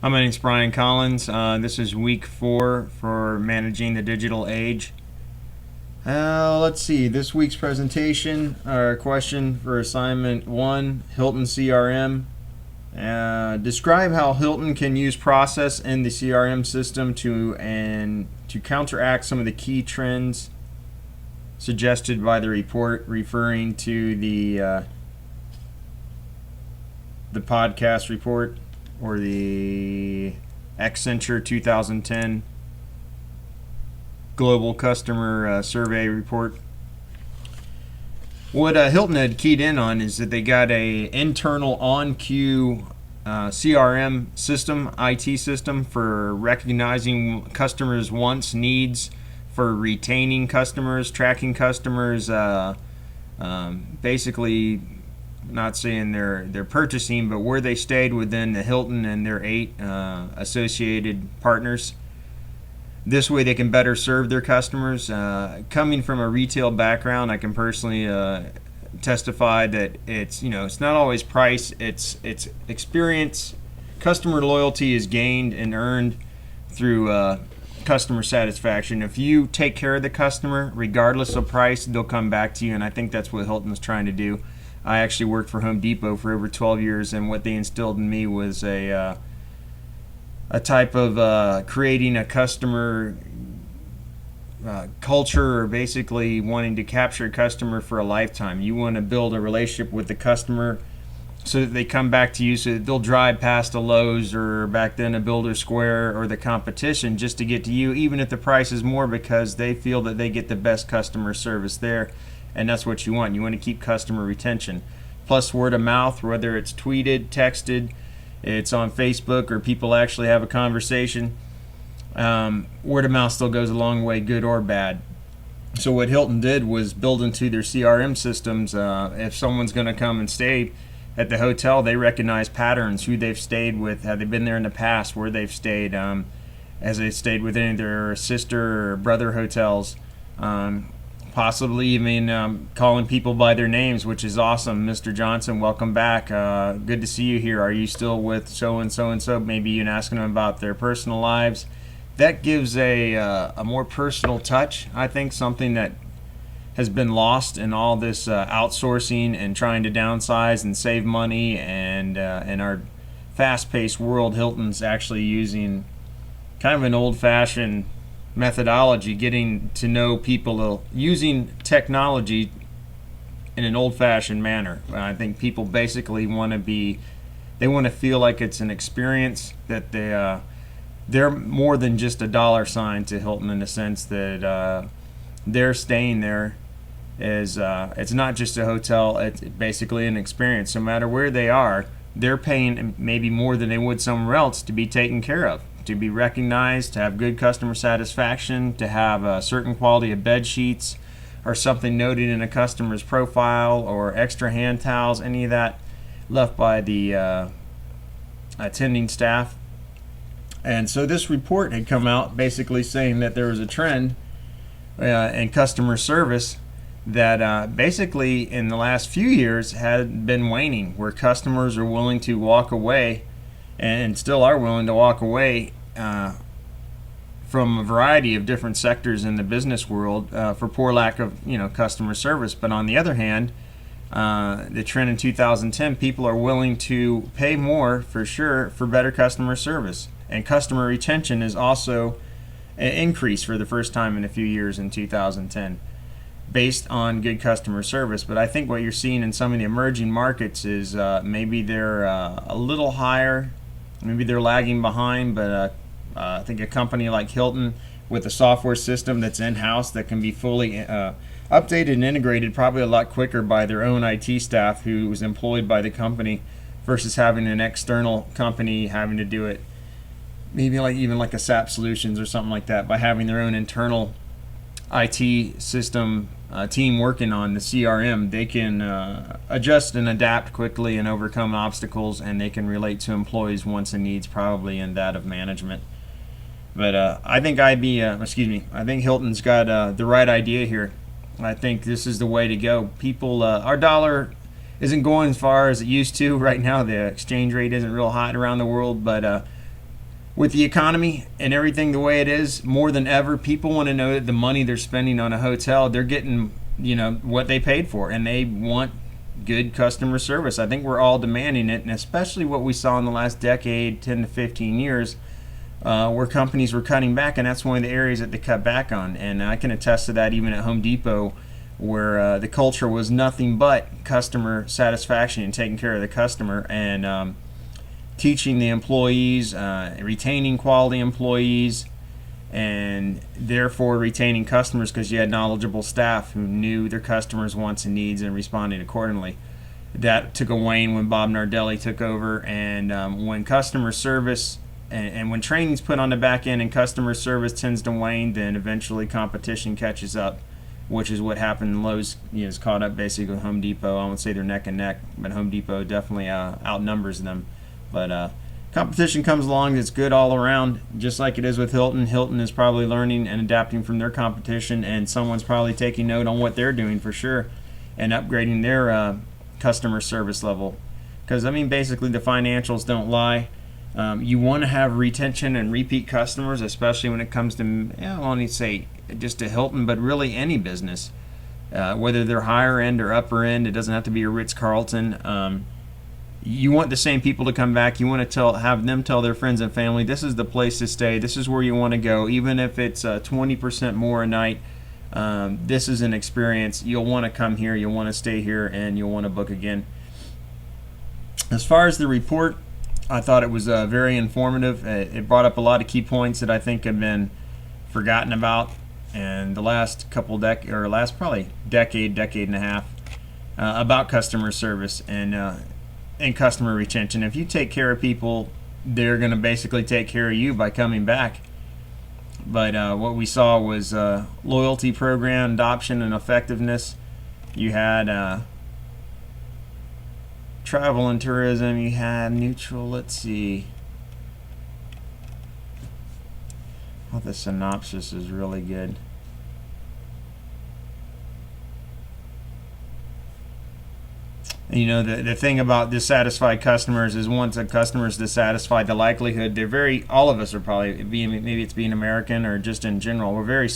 Hi, my name's BrianCollins. This is week 4 for managing the digital age. Let's see. This week's presentation or question for assignment 1, Hilton CRM. Describe how Hilton can use process in the CRM system to counteract some of the key trends suggested by the report, referring to the podcast report, or the Accenture 2010 Global Customer Survey report. What Hilton had keyed in on is that they got a internal on-queue CRM system, IT system, for recognizing customers' wants, needs, for retaining customers, tracking customers, basically not saying their purchasing, but where they stayed within the Hilton and their 8 associated partners. This way they can better serve their customers. Coming from a retail background, I can personally testify that it's not always price, it's experience. Customer loyalty is gained and earned through customer satisfaction. If you take care of the customer, regardless of price, they'll come back to you, and I think that's what Hilton's trying to do. I actually worked for Home Depot for over 12 years, and what they instilled in me was a type of creating a customer culture, or basically wanting to capture a customer for a lifetime. You want to build a relationship with the customer so that they come back to you, so that they'll drive past a Lowe's, or back then a Builder Square, or the competition, just to get to you, even if the price is more, because they feel that they get the best customer service there. And that's what you want. You want to keep customer retention. Plus word of mouth, whether it's tweeted, texted, it's on Facebook, or people actually have a conversation. Word of mouth still goes a long way, good or bad. So what Hilton did was build into their CRM systems, if someone's going to come and stay at the hotel, they recognize patterns, who they've stayed with, have they been there in the past, where they've stayed, as they stayed with any of their sister or brother hotels. Possibly even calling people by their names, which is awesome. Mr. Johnson, welcome back. Good to see you here. Are you still with so and so and so? Maybe even asking them about their personal lives. That gives a more personal touch. I think something that has been lost in all this outsourcing and trying to downsize and save money, and in our fast-paced world, Hilton's actually using kind of an old-fashioned methodology, getting to know people, using technology in an old-fashioned manner. I think people basically want to feel like it's an experience, that they're more than just a dollar sign to Hilton, in the sense that they're staying there is it's not just a hotel, it's basically an experience. No matter where they are, they're paying maybe more than they would somewhere else to be taken care of, to be recognized, to have good customer satisfaction, to have a certain quality of bed sheets, or something noted in a customer's profile, or extra hand towels, any of that left by the attending staff. And so this report had come out basically saying that there was a trend in customer service that basically in the last few years had been waning, where customers are willing to walk away, and still are willing to walk away from a variety of different sectors in the business world for poor lack of customer service. But on the other hand, the trend in 2010, people are willing to pay more, for sure, for better customer service. And customer retention is also increased for the first time in a few years in 2010, based on good customer service. But I think what you're seeing in some of the emerging markets is maybe they're a little higher. Maybe they're lagging behind, but I think a company like Hilton, with a software system that's in-house, that can be fully updated and integrated probably a lot quicker by their own IT staff who was employed by the company, versus having an external company having to do it. Maybe even like a SAP Solutions or something like that, by having their own internal IT system team working on the CRM, they can adjust and adapt quickly and overcome obstacles, and they can relate to employees' wants and needs, probably in that of management. But I think I think Hilton's got the right idea here. I think this is the way to go. People, our dollar isn't going as far as it used to right now. The exchange rate isn't real hot around the world, but with the economy and everything the way it is, more than ever, people want to know that the money they're spending on a hotel, they're getting, what they paid for, and they want good customer service. I think we're all demanding it, and especially what we saw in the last decade, 10 to 15 years, where companies were cutting back, and that's one of the areas that they cut back on. And I can attest to that even at Home Depot, where the culture was nothing but customer satisfaction and taking care of the customer, and teaching the employees, retaining quality employees, and therefore retaining customers, because you had knowledgeable staff who knew their customers' wants and needs and responded accordingly. That took a wane when Bob Nardelli took over, and when customer service and when training's put on the back end and customer service tends to wane, then eventually competition catches up, which is what happened. Lowe's is caught up basically with Home Depot. I won't say they're neck and neck, but Home Depot definitely outnumbers them. But competition comes along that's good all around, just like it is with Hilton. Hilton is probably learning and adapting from their competition, and someone's probably taking note on what they're doing for sure and upgrading their customer service level. Because, basically the financials don't lie. You want to have retention and repeat customers, especially when it comes to, I don't need to say just to Hilton, but really any business. Whether they're higher end or upper end, it doesn't have to be a Ritz-Carlton. You want the same people to come back. You want to have them tell their friends and family, this is the place to stay. This is where you want to go. Even if it's 20% more a night, this is an experience. You'll want to come here. You'll want to stay here, and you'll want to book again. As far as the report, I thought it was very informative. It brought up a lot of key points that I think have been forgotten about in the last couple last probably decade and a half, about customer service and customer retention. If you take care of people, they're going to basically take care of you by coming back. But what we saw was loyalty program adoption and effectiveness. You had travel and tourism. You had neutral. Let's see. Oh, the synopsis is really good. The thing about dissatisfied customers is once a customer is dissatisfied, the likelihood all of us are probably maybe it's being American or just in general, we're very,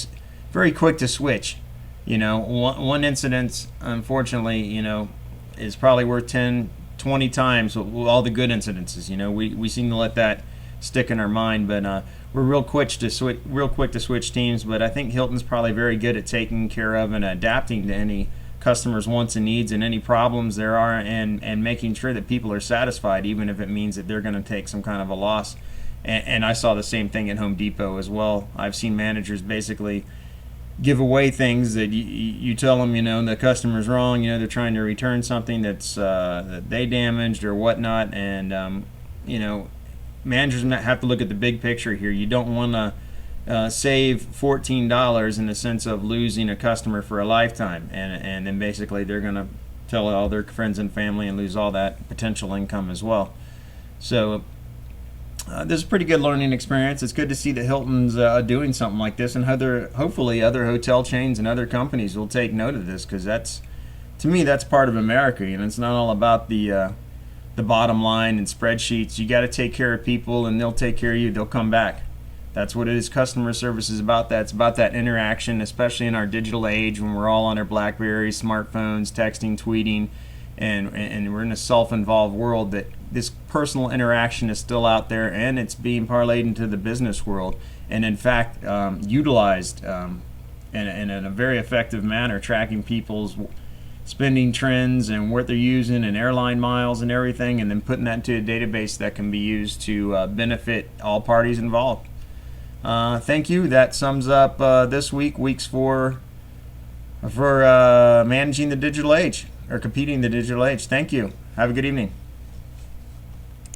very quick to switch. One incident, unfortunately, is probably worth 10, 20 times all the good incidences. We seem to let that stick in our mind, but we're real quick to switch teams. But I think Hilton's probably very good at taking care of and adapting to any customers' wants and needs and any problems there are, and making sure that people are satisfied, even if it means that they're going to take some kind of a loss. And I saw the same thing at Home Depot as well. I've seen managers basically give away things that you tell them, the customer's wrong, they're trying to return something that they damaged or whatnot, and managers have to look at the big picture here. You don't want to save $14 in the sense of losing a customer for a lifetime, and then basically they're going to tell all their friends and family and lose all that potential income as well. So this is a pretty good learning experience. It's good to see that Hilton's doing something like this, and hopefully other hotel chains and other companies will take note of this, because to me that's part of America. It's not all about the bottom line and spreadsheets. You got to take care of people, and they'll take care of you. They'll come back. That's what it is. Customer service is about that. It's about that interaction, especially in our digital age when we're all on our Blackberries, smartphones, texting, tweeting, and we're in a self-involved world, that this personal interaction is still out there, and it's being parlayed into the business world, and in fact utilized in a very effective manner, tracking people's spending trends and what they're using and airline miles and everything, and then putting that into a database that can be used to benefit all parties involved. Thank you. That sums up this week's for managing the digital age, or competing in the digital age. Thank you. Have a good evening.